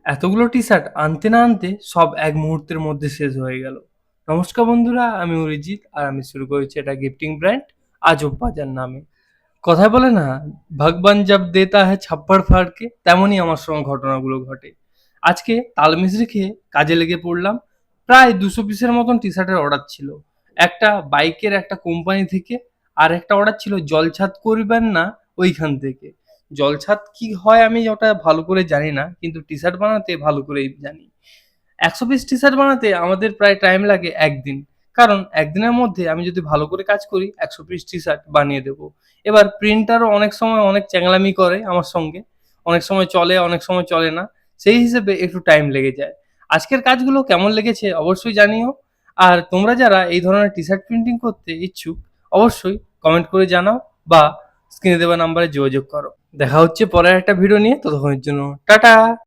এতগুলো টি-শার্ট আনতে না আনতে সব এক মুহূর্তের মধ্যে শেষ হয়ে গেল। নমস্কার বন্ধুরা, আমি অরিজিৎ আর আমি শুরু করেছি এটা গিফটিং ব্র্যান্ড আজব বাজার নামে। কথায় বলে না, ভগবান জব দেতা হ্যায় ছাপ্পড় ফাড়কে, তেমনই আমার সঙ্গে ঘটনাগুলো ঘটে। আজকে তাল মিছরি খেয়ে কাজে লেগে পড়লাম। প্রায় 200 পিসের মতন টি-শার্টের অর্ডার ছিল। একটা বাইকের একটা কোম্পানি থেকে, আর একটা অর্ডার ছিল জলছাদ করবেন না ওইখান থেকে। জলছাদ কি হয় আমি ওটা ভালো করে জানি না, কিন্তু টি-শার্ট বানাতে ভালো করেই জানি। 100 পিস টি-শার্ট বানাতে আমাদের প্রায় টাইম লাগে একদিন। কারণ একদিনের মধ্যে আমি যদি ভালো করে কাজ করি 100 পিস টি-শার্ট বানিয়ে দেবো। এবার প্রিন্টারও অনেক সময় অনেক চ্যাংলামি করে আমার সঙ্গে। অনেক সময় চলে, অনেক সময় চলে না। সেই হিসেবে একটু টাইম লেগে যায়। আজকের কাজগুলো কেমন লেগেছে অবশ্যই জানিও। আর তোমরা যারা এই ধরনের টি-শার্ট প্রিন্টিং করতে ইচ্ছুক, অবশ্যই কমেন্ট করে জানাও বা স্ক্রিনে দেওয়া নাম্বারে যোগাযোগ করো। দেখা হচ্ছে পরের একটা ভিডিও নিয়ে। ততক্ষণের জন্য টাটা।